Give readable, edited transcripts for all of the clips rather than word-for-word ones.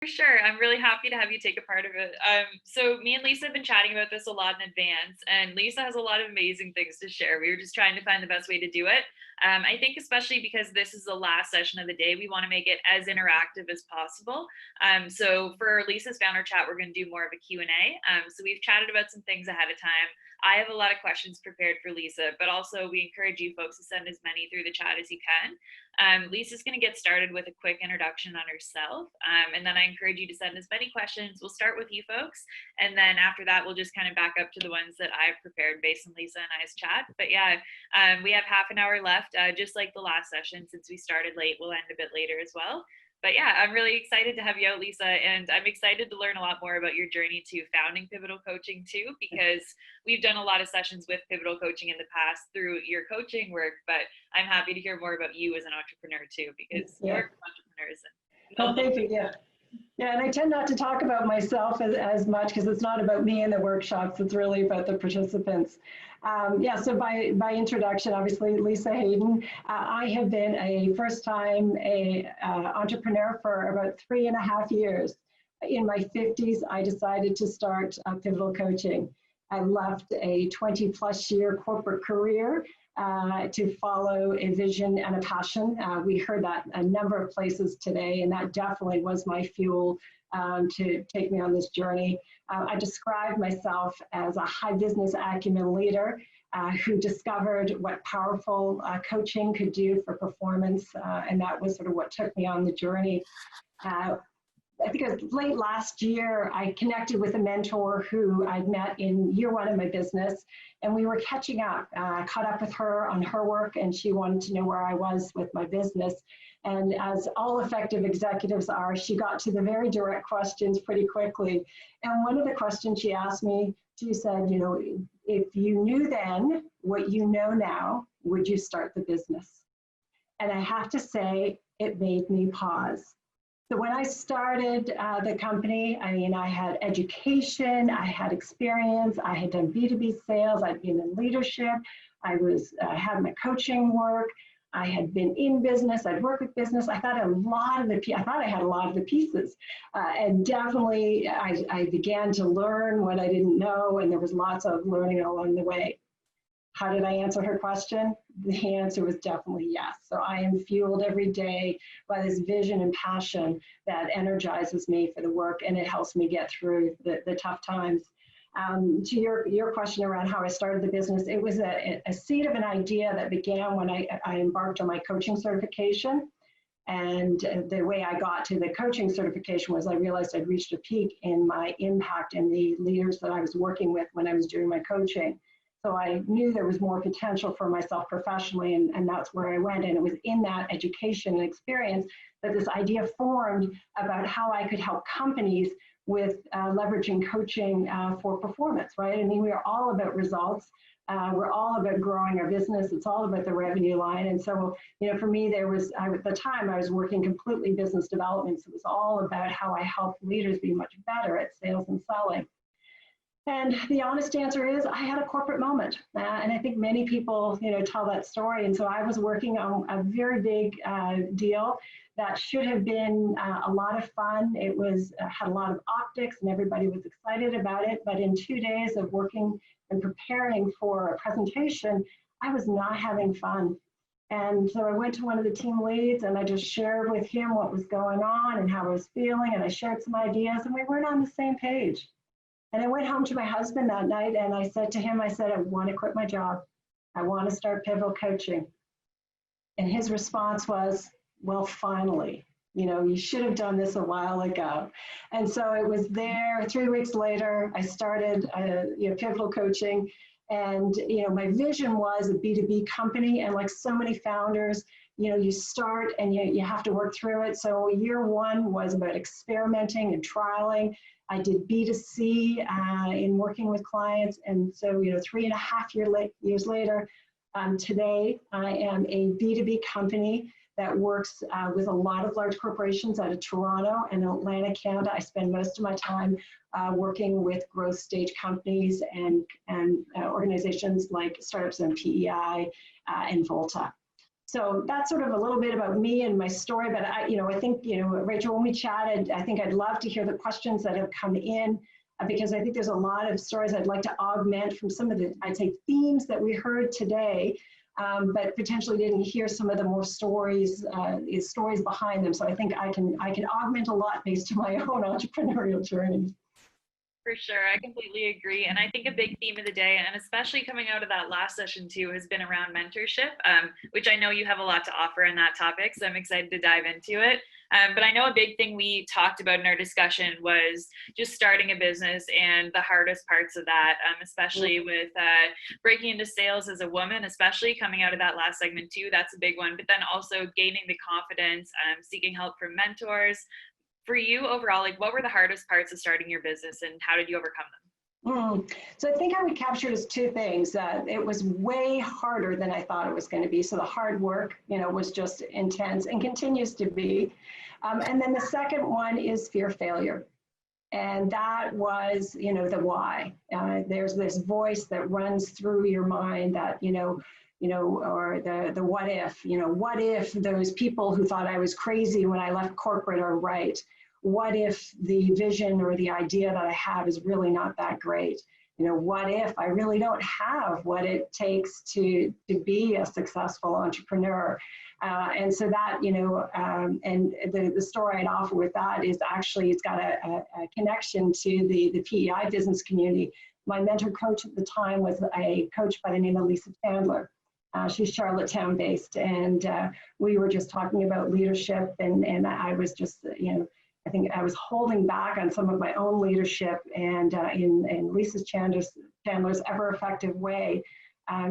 For sure. I'm really happy to have you take a part of it. So me and Lisa have been chatting about this a lot in advance, and Lisa has a lot of amazing things to share. We were just trying to find the best way to do it. I think especially because this is the last session of the day, we want to make it as interactive as possible. So for Lisa's founder chat, we're going to do more of a Q&A. So we've chatted about some things ahead of time. I have a lot of questions prepared for Lisa, but also we encourage you folks to send as many through the chat as you can. Lisa's going to get started with a quick introduction on herself, and then I encourage you to send as many questions. We'll start with you folks, and then after that, we'll just kind of back up to the ones that I've prepared based on Lisa and I's chat. But yeah, we have half an hour left, just like the last session. Since we started late, we'll end a bit later as well. But yeah, I'm really excited to have you out, Lisa, and I'm excited to learn a lot more about your journey to founding Pivotal Coaching too, because we've done a lot of sessions with Pivotal Coaching in the past through your coaching work, but I'm happy to hear more about you as an entrepreneur too, because you're entrepreneurs. Oh, thank you. Yeah, and I tend not to talk about myself as much because it's not about me in the workshops. It's really about the participants. So by introduction, obviously, Lisa Haydon. I have been a first-time entrepreneur for about 3.5 years. In my 50s, I decided to start Pivotal Coaching. I left a 20-plus year corporate career to follow a vision and a passion. We heard that a number of places today, and that definitely was my fuel to take me on this journey. I describe myself as a high business acumen leader who discovered what powerful coaching could do for performance, and that was sort of what took me on the journey. I think it was late last year, I connected with a mentor who I'd met in year one of my business, and we were catching up. I caught up with her on her work, and she wanted to know where I was with my business. And as all effective executives are, she got to the very direct questions pretty quickly. And one of the questions she asked me, she said, you know, if you knew then what you know now, would you start the business? And I have to say, it made me pause. So when I started the company, I mean, I had education, I had experience, I had done B2B sales, I'd been in leadership, I had my coaching work, I had been in business, I'd worked with business. I thought I had a lot of the pieces, and definitely I began to learn what I didn't know, and there was lots of learning along the way. How did I answer her question? The answer was definitely yes. So I am fueled every day by this vision and passion that energizes me for the work, and it helps me get through the tough times. To your question around how I started the business, it was a seed of an idea that began when I embarked on my coaching certification. And the way I got to the coaching certification was I realized I'd reached a peak in my impact and the leaders that I was working with when I was doing my coaching. So I knew there was more potential for myself professionally, and that's where I went. And it was in that education and experience that this idea formed about how I could help companies with leveraging coaching for performance, right? I mean, we are all about results. We're all about growing our business. It's all about the revenue line. And so, you know, for me, at the time, I was working completely business development. So it was all about how I help leaders be much better at sales and selling. And the honest answer is I had a corporate moment. And I think many people, you know, tell that story. And so I was working on a very big deal that should have been a lot of fun. It was had a lot of optics and everybody was excited about it. But in 2 days of working and preparing for a presentation, I was not having fun. And so I went to one of the team leads and I just shared with him what was going on and how I was feeling. And I shared some ideas and we weren't on the same page. And I went home to my husband that night and I said to him, I said, I want to quit my job. I want to start Pivotal Coaching. And his response was, well, finally, you know, you should have done this a while ago. And so it was there. 3 weeks later, I started Pivotal Coaching. And, you know, my vision was a B2B company. And like so many founders, you know, you start and you have to work through it. So year one was about experimenting and trialing. I did B2C in working with clients. And so, you know, 3.5 years later, today I am a B2B company that works with a lot of large corporations out of Toronto and Atlanta, Canada. I spend most of my time working with growth stage companies and organizations like startups and PEI and Volta. So that's sort of a little bit about me and my story, but I think, Rachel, when we chatted, I think I'd love to hear the questions that have come in, because I think there's a lot of stories I'd like to augment from some of the, I'd say, themes that we heard today, but potentially didn't hear some of the more stories behind them. So I think I can augment a lot based on my own entrepreneurial journey. For sure, I completely agree. And I think a big theme of the day, and especially coming out of that last session too, has been around mentorship, which I know you have a lot to offer in that topic. So I'm excited to dive into it. But I know a big thing we talked about in our discussion was just starting a business and the hardest parts of that, especially with breaking into sales as a woman, especially coming out of that last segment too. That's a big one. But then also gaining the confidence, seeking help from mentors. For you overall, like what were the hardest parts of starting your business and how did you overcome them? So I think I would capture as two things. It was way harder than I thought it was going to be. So the hard work, was just intense and continues to be. And then the second one is fear of failure. And that was, the why. There's this voice that runs through your mind that, or the what if those people who thought I was crazy when I left corporate are right? What if the vision or the idea that I have is really not that great? What if I really don't have what it takes to be a successful entrepreneur? And so that, and the story I'd offer with that is actually, it's got a connection to the PEI business community. My mentor coach at the time was a coach by the name of Lisa Chandler. She's Charlottetown based, and we were just talking about leadership, and I was just, I think I was holding back on some of my own leadership, and in Lisa Chandler's ever effective way,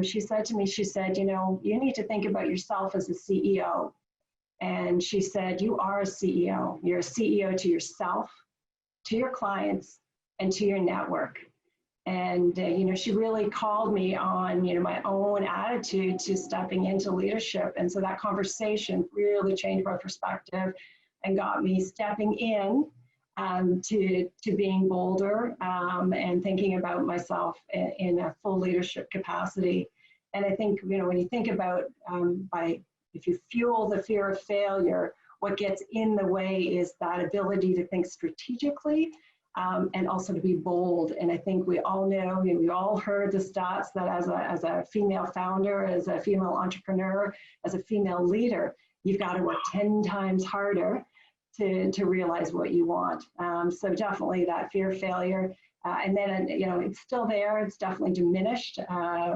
she said to me, you need to think about yourself as a CEO. And she said, you are a CEO. You're a CEO to yourself, to your clients, and to your network. And, she really called me on, my own attitude to stepping into leadership. And so that conversation really changed my perspective and got me stepping in to being bolder and thinking about myself in a full leadership capacity. And I think, when you think about if you fuel the fear of failure, what gets in the way is that ability to think strategically and also to be bold. And I think we all know, we all heard the stats that as a female founder, as a female entrepreneur, as a female leader, you've got to work 10 times harder to realize what you want. So definitely that fear of failure. And then, it's still there. It's definitely diminished. I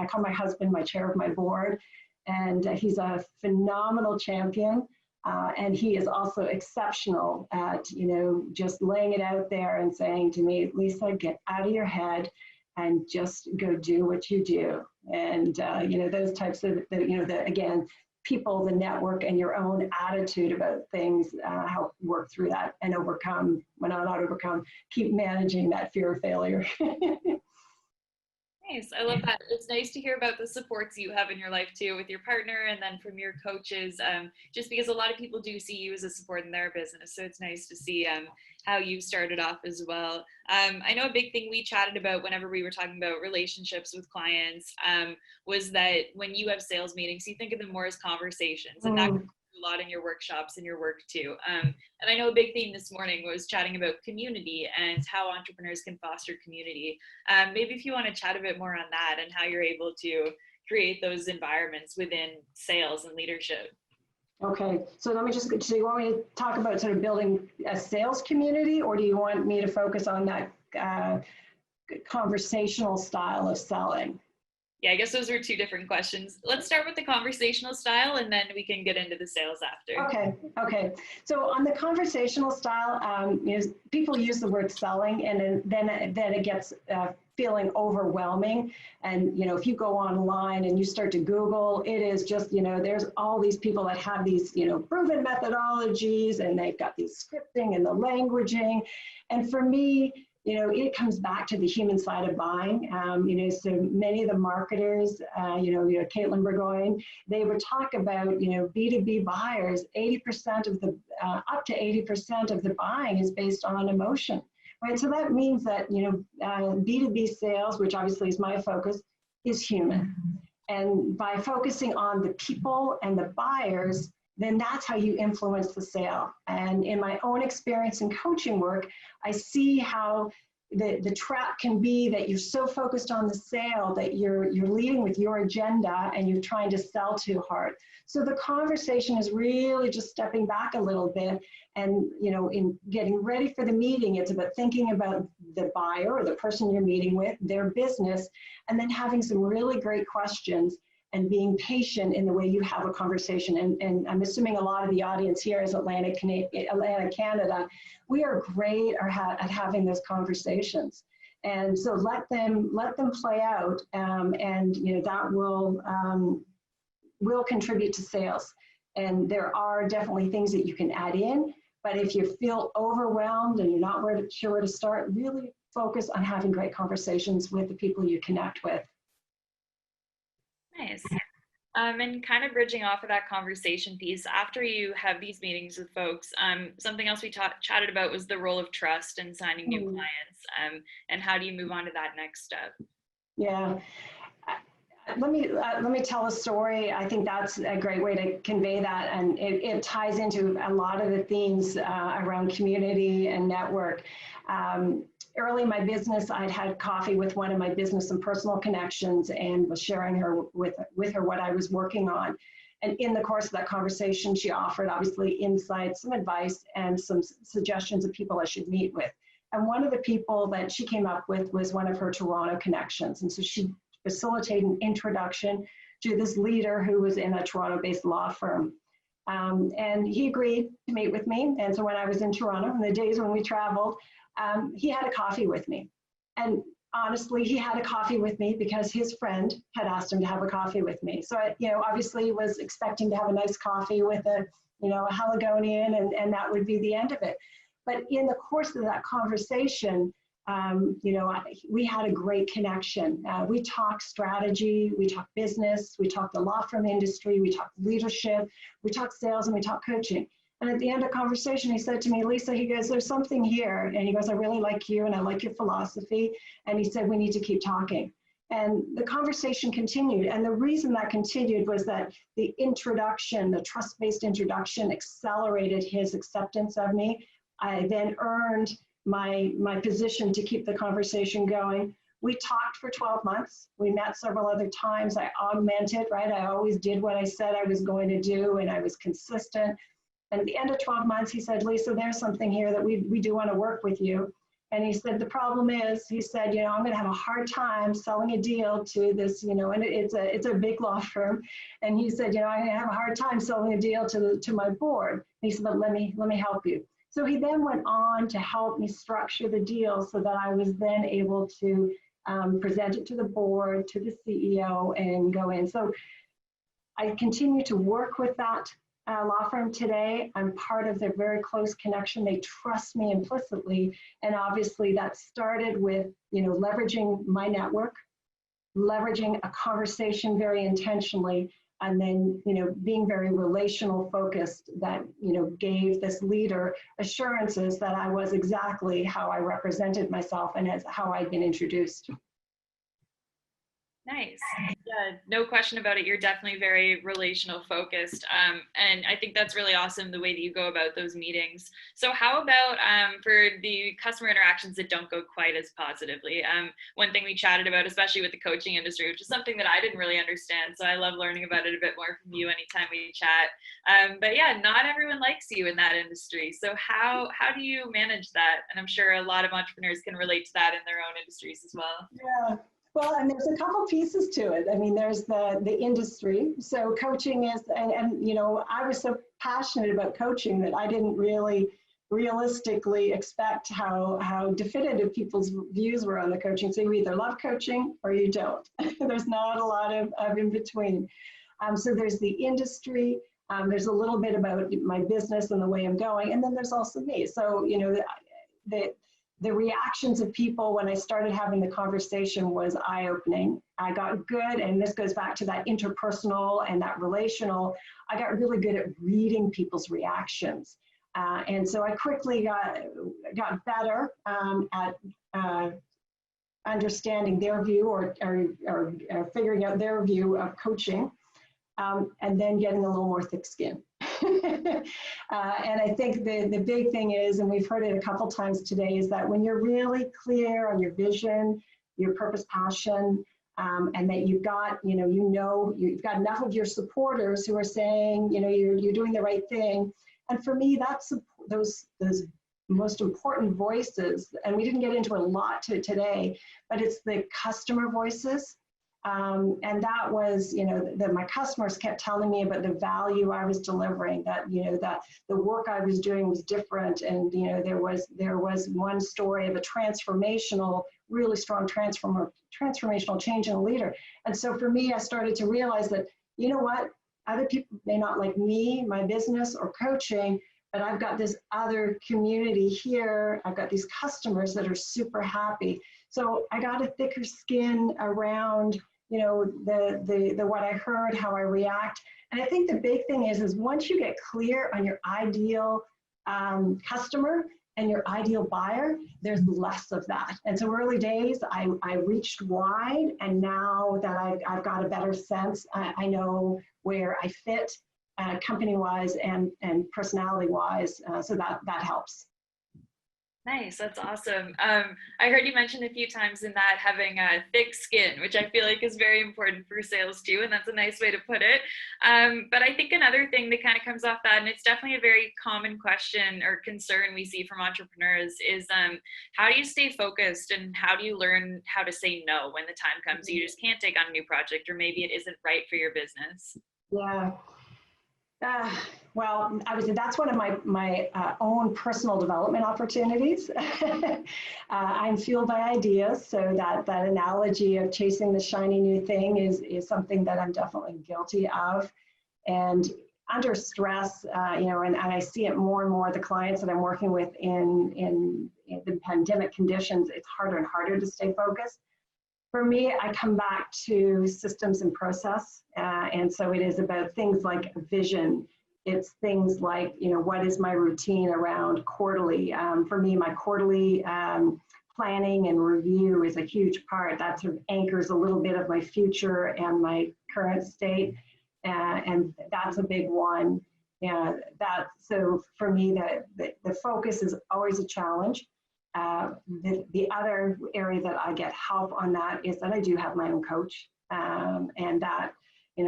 call my husband my chair of my board, and he's a phenomenal champion. And he is also exceptional at, just laying it out there and saying to me, Lisa, get out of your head and just go do what you do. And, those types of, again, people, the network, and your own attitude about things help work through that and overcome, keep managing that fear of failure. Nice. I love that. It's nice to hear about the supports you have in your life too, with your partner and then from your coaches, just because a lot of people do see you as a support in their business. So it's nice to see how you started off as well. I know a big thing we chatted about whenever we were talking about relationships with clients was that when you have sales meetings, you think of them more as conversations, and that comes a lot in your workshops and your work too. And I know a big theme this morning was chatting about community and how entrepreneurs can foster community. Maybe if you want to chat a bit more on that and how you're able to create those environments within sales and leadership. Okay, so do you want me to talk about sort of building a sales community, or do you want me to focus on that conversational style of selling? Yeah, I guess those were two different questions. Let's start with the conversational style, and then we can get into the sales after. Okay. So on the conversational style, people use the word selling, and then it gets feeling overwhelming. And, if you go online and you start to Google, it is just, there's all these people that have these, proven methodologies, and they've got these scripting and the languaging. And for me, it comes back to the human side of buying. So many of the marketers, Caitlin Burgoyne, they would talk about, B2B buyers, 80% of the, up to 80% of the buying is based on emotion, right? So that means that, B2B sales, which obviously is my focus, is human. And by focusing on the people and the buyers, then that's how you influence the sale. And in my own experience in coaching work, I see how the trap can be that you're so focused on the sale that you're leading with your agenda and you're trying to sell too hard. So the conversation is really just stepping back a little bit and, in getting ready for the meeting, it's about thinking about the buyer or the person you're meeting with, their business, and then having some really great questions and being patient in the way you have a conversation. And I'm assuming a lot of the audience here is Atlantic, Canada. We are great at having those conversations. And so let them play out, and that will contribute to sales. And there are definitely things that you can add in, but if you feel overwhelmed and you're not sure where to start, really focus on having great conversations with the people you connect with. Nice. And kind of bridging off of that conversation piece, after you have these meetings with folks, something else we chatted about was the role of trust in signing new clients, and how do you move on to that next step? Yeah. Let me tell a story. I think that's a great way to convey that, and it ties into a lot of the themes around community and network. Early in my business, I'd had coffee with one of my business and personal connections and was sharing with her what I was working on. And in the course of that conversation, she offered obviously insights, some advice, and some suggestions of people I should meet with. And one of the people that she came up with was one of her Toronto connections. And so she facilitated an introduction to this leader who was in a Toronto-based law firm. And he agreed to meet with me. And so when I was in Toronto, in the days when we traveled, he had a coffee with me. And honestly, he had a coffee with me because his friend had asked him to have a coffee with me. So I, obviously was expecting to have a nice coffee with a Haligonian, and that would be the end of it. But in the course of that conversation, we had a great connection. We talked strategy, we talked business, we talked the law firm industry, we talked leadership, we talked sales, and we talked coaching. And at the end of the conversation, he said to me, Lisa, he goes, there's something here. And he goes, I really like you and I like your philosophy. And he said, we need to keep talking. And the conversation continued. And the reason that continued was that the introduction, the trust-based introduction, accelerated his acceptance of me. I then earned my position to keep the conversation going. We talked for 12 months. We met several other times. I augmented, right? I always did what I said I was going to do, and I was consistent. And at the end of 12 months, he said, Lisa, there's something here that we do want to work with you. And he said, the problem is, he said, I'm going to have a hard time selling a deal to this, and it's a big law firm. And he said, I have a hard time selling a deal to my board. And he said, but let me help you. So he then went on to help me structure the deal so that I was then able to present it to the board, to the CEO, and go in. So I continue to work with that law firm today. I'm part of their very close connection. They trust me implicitly. And obviously that started with, leveraging my network, leveraging a conversation very intentionally, and then, being very relational focused that, gave this leader assurances that I was exactly how I represented myself and as how I'd been introduced. Nice. Yeah, no question about it. You're definitely very relational focused. And I think that's really awesome, the way that you go about those meetings. So how about for the customer interactions that don't go quite as positively? One thing we chatted about, especially with the coaching industry, which is something that I didn't really understand. So I love learning about it a bit more from you anytime we chat. But yeah, not everyone likes you in that industry. So how do you manage that? And I'm sure a lot of entrepreneurs can relate to that in their own industries as well. Yeah. Well, and there's a couple pieces to it. I mean, there's the industry. So coaching is, and I was so passionate about coaching that I didn't really realistically expect how definitive people's views were on the coaching. So you either love coaching or you don't. There's not a lot of in between. So there's the industry. There's a little bit about my business and the way I'm going. And then there's also me. So, the reactions of people when I started having the conversation was eye-opening. I got good, and this goes back to that interpersonal and that relational, I got really good at reading people's reactions. And so I quickly got better at understanding their view or figuring out their view of coaching, and then getting a little more thick skin. And I think the big thing is, and we've heard it a couple times today, is that when you're really clear on your vision, your purpose, passion, and that you've got, you've got enough of your supporters who are saying, you're doing the right thing. And for me, that's those most important voices, and we didn't get into a lot today, but it's the customer voices. And that was, that my customers kept telling me about the value I was delivering, that, that the work I was doing was different. And, there was one story of a transformational, really strong transformational change in a leader. And so for me, I started to realize that, you know what, other people may not like me, my business or coaching, but I've got this other community here. I've got these customers that are super happy. So I got a thicker skin around, the what I heard, how I react. And I think the big thing is once you get clear on your ideal customer and your ideal buyer, there's less of that. And so early days, I reached wide, and now that I've got a better sense, I know where I fit company-wise and personality-wise, so that helps. Nice, that's awesome. I heard you mention a few times in that having a thick skin, which I feel like is very important for sales too, and that's a nice way to put it. But I think another thing that kind of comes off that, and it's definitely a very common question or concern we see from entrepreneurs, is how do you stay focused, and how do you learn how to say no when the time comes you just can't take on a new project, or maybe it isn't right for your business? Yeah. Well, obviously that's one of my own personal development opportunities. I'm fueled by ideas, so that analogy of chasing the shiny new thing is something that I'm definitely guilty of. And under stress, and I see it more and more, the clients that I'm working with in the pandemic conditions, it's harder and harder to stay focused. For me, I come back to systems and process. And so it is about things like vision. It's things like, what is my routine around quarterly? For me, my quarterly planning and review is a huge part. That sort of anchors a little bit of my future and my current state. And that's a big one. So for me, the focus is always a challenge. The other area that I get help on that is that I do have my own coach, and that,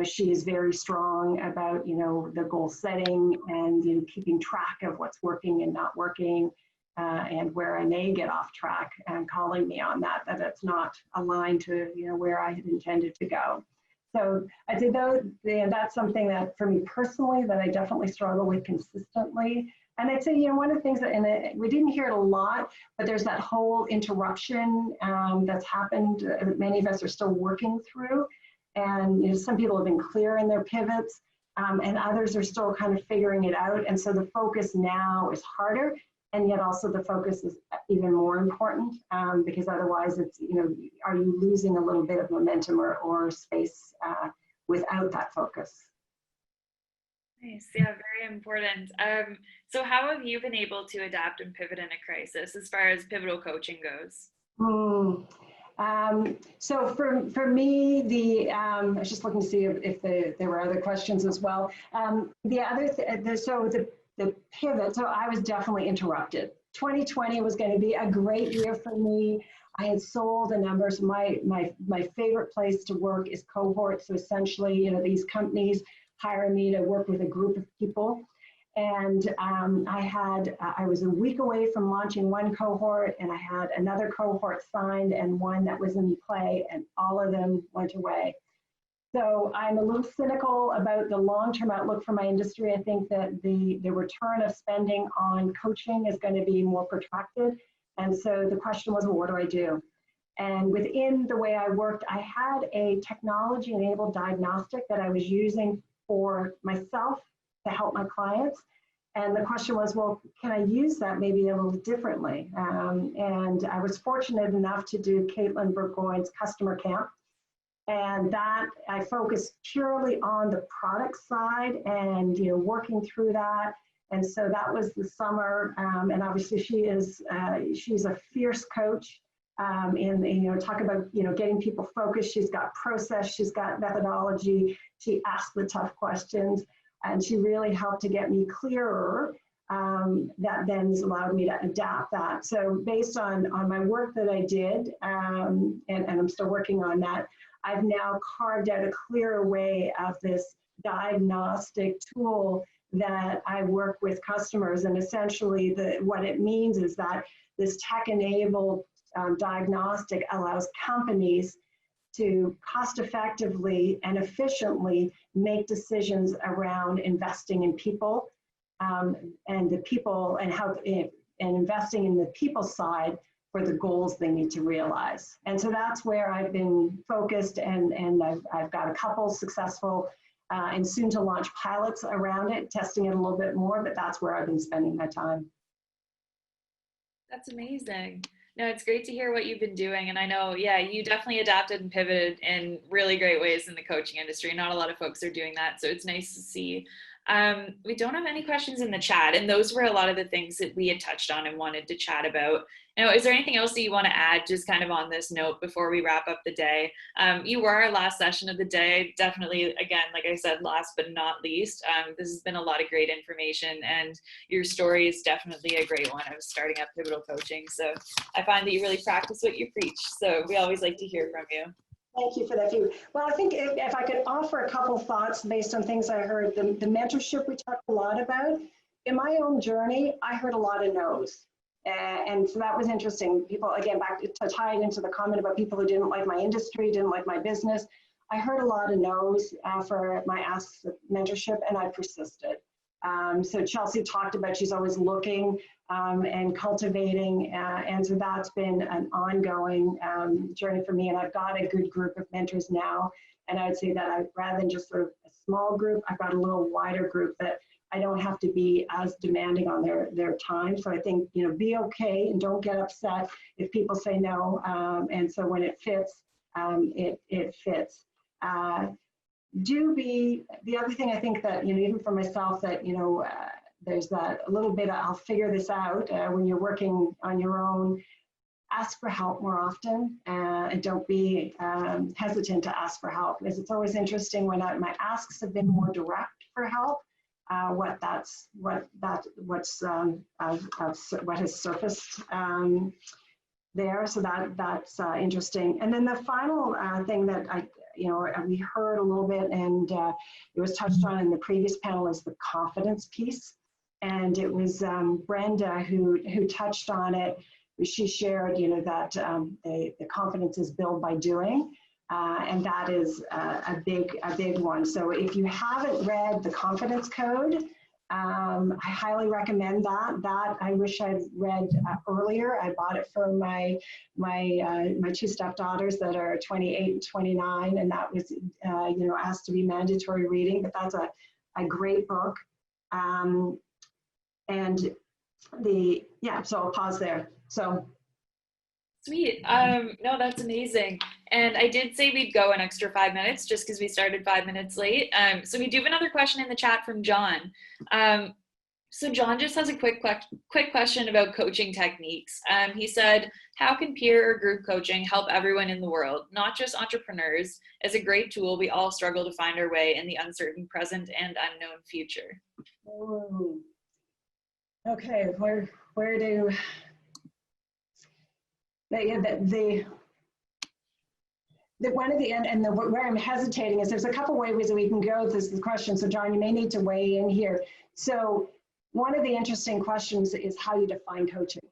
she is very strong about, the goal setting and, keeping track of what's working and not working, and where I may get off track, and calling me on that it's not aligned to, where I had intended to go. So I'd say that's something that for me personally, that I definitely struggle with consistently. And I'd say, one of the things that, we didn't hear it a lot, but there's that whole interruption that's happened that many of us are still working through. And, some people have been clear in their pivots, and others are still kind of figuring it out. And so the focus now is harder, and yet also the focus is even more important, because otherwise it's, are you losing a little bit of momentum or space without that focus? Nice. Yeah, very important. So how have you been able to adapt and pivot in a crisis as far as pivotal coaching goes? So for me, I was just looking to see if there were other questions as well. The pivot, so I was definitely interrupted. 2020 was going to be a great year for me. I had sold a number. So my favorite place to work is cohort. So essentially, these companies hire me to work with a group of people. And I was a week away from launching one cohort, and I had another cohort signed and one that was in play, and all of them went away. So I'm a little cynical about the long-term outlook for my industry. I think that the return of spending on coaching is going to be more protracted. And so the question was, well, what do I do? And within the way I worked, I had a technology-enabled diagnostic that I was using for myself to help my clients. And the question was, well, can I use that maybe a little differently? And I was fortunate enough to do Caitlin Burgoyne's customer camp. And that I focused purely on the product side and, working through that. And so that was the summer. And obviously she's a fierce coach. talk about, getting people focused. She's got process, she's got methodology. She asked the tough questions, and she really helped to get me clearer. That then has allowed me to adapt that. So based on my work that I did, and I'm still working on that, I've now carved out a clearer way of this diagnostic tool that I work with customers. And essentially what it means is that this tech-enabled diagnostic allows companies to cost effectively and efficiently make decisions around investing in people, and the people, and how, and investing in the people side for the goals they need to realize. And so that's where I've been focused, and I've got a couple successful and soon to launch pilots around it, testing it a little bit more, but that's where I've been spending my time. That's amazing. No, it's great to hear what you've been doing. And I know, yeah, you definitely adapted and pivoted in really great ways in the coaching industry. Not a lot of folks are doing that. So it's nice to see. We don't have any questions in the chat, and those were a lot of the things that we had touched on and wanted to chat about. Now, is there anything else that you want to add just kind of on this note before we wrap up the day? You were our last session of the day. Definitely, again, like I said, last but not least, this has been a lot of great information, and your story is definitely a great one of starting up Pivotal Coaching. So I find that you really practice what you preach. So we always like to hear from you. Thank you for that. Well, I think if I could offer a couple thoughts based on things I heard, the mentorship we talked a lot about. In my own journey, I heard a lot of no's. And so that was interesting. People, again, back to tie it into the comment about people who didn't like my industry, didn't like my business. I heard a lot of no's for my asks of mentorship, and I persisted. So Chelsea talked about she's always looking and cultivating, and so that's been an ongoing journey for me. And I've got a good group of mentors now, and I would say that rather than just sort of a small group, I've got a little wider group that I don't have to be as demanding on their time. So I think, be okay and don't get upset if people say no. And so when it fits, it fits. The other thing I think that, even for myself, that, there's that a little bit of, I'll figure this out when you're working on your own. Ask for help more often, and don't be hesitant to ask for help, because it's always interesting when my asks have been more direct for help. What has surfaced there. So that's interesting. And then the final thing that we heard a little bit, and it was touched on in the previous panel, is the confidence piece. And it was Brenda who touched on it. She shared, that the confidence is built by doing. And that is a big one. So if you haven't read the Confidence Code, I highly recommend that. That I wish I'd read earlier. I bought it for my two stepdaughters that are 28 and 29, and that was asked to be mandatory reading. But that's a great book. So I'll pause there. So. Sweet. No, that's amazing. And I did say we'd go an extra 5 minutes just because we started 5 minutes late. So we do have another question in the chat from John. So John just has a quick question about coaching techniques. He said, how can peer or group coaching help everyone in the world, not just entrepreneurs? As a great tool, we all struggle to find our way in the uncertain present and unknown future. Ooh. Okay, where do... Where I'm hesitating is there's a couple ways that we can go with this question. So John, you may need to weigh in here. So one of the interesting questions is how you define coaching.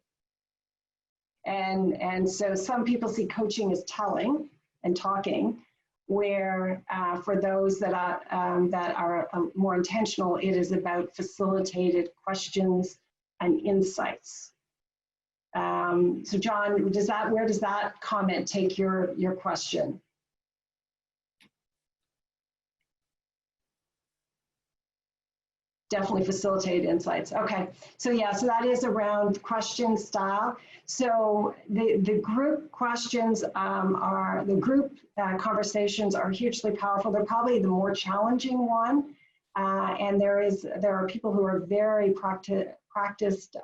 And so some people see coaching as telling and talking, where for those that are more intentional, it is about facilitated questions and insights. So John, where does that comment take your question? Definitely facilitate insights. Okay, so yeah, so that is around question style. So the group questions conversations are hugely powerful. They're probably the more challenging one. And there are people who are very practiced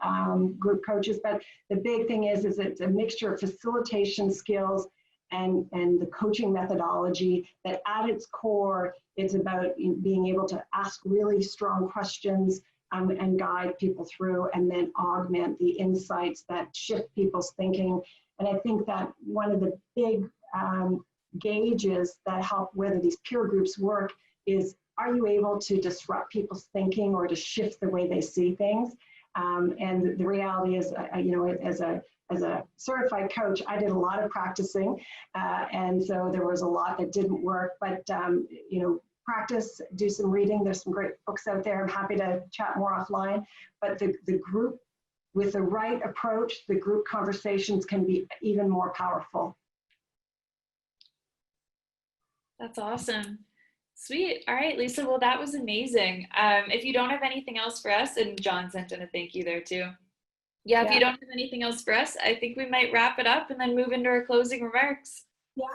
group coaches, but the big thing is it's a mixture of facilitation skills and the coaching methodology that at its core, it's about being able to ask really strong questions and guide people through, and then augment the insights that shift people's thinking. And I think that one of the big gauges that help whether these peer groups work is, are you able to disrupt people's thinking or to shift the way they see things? And the reality is, as a certified coach, I did a lot of practicing, and so there was a lot that didn't work. But practice, do some reading. There's some great books out there. I'm happy to chat more offline. But the group, with the right approach, the group conversations can be even more powerful. That's awesome. Sweet. All right, Lisa. Well, that was amazing. If you don't have anything else for us, and John sent in a thank you there too. Yeah, if you don't have anything else for us, I think we might wrap it up and then move into our closing remarks. Yeah.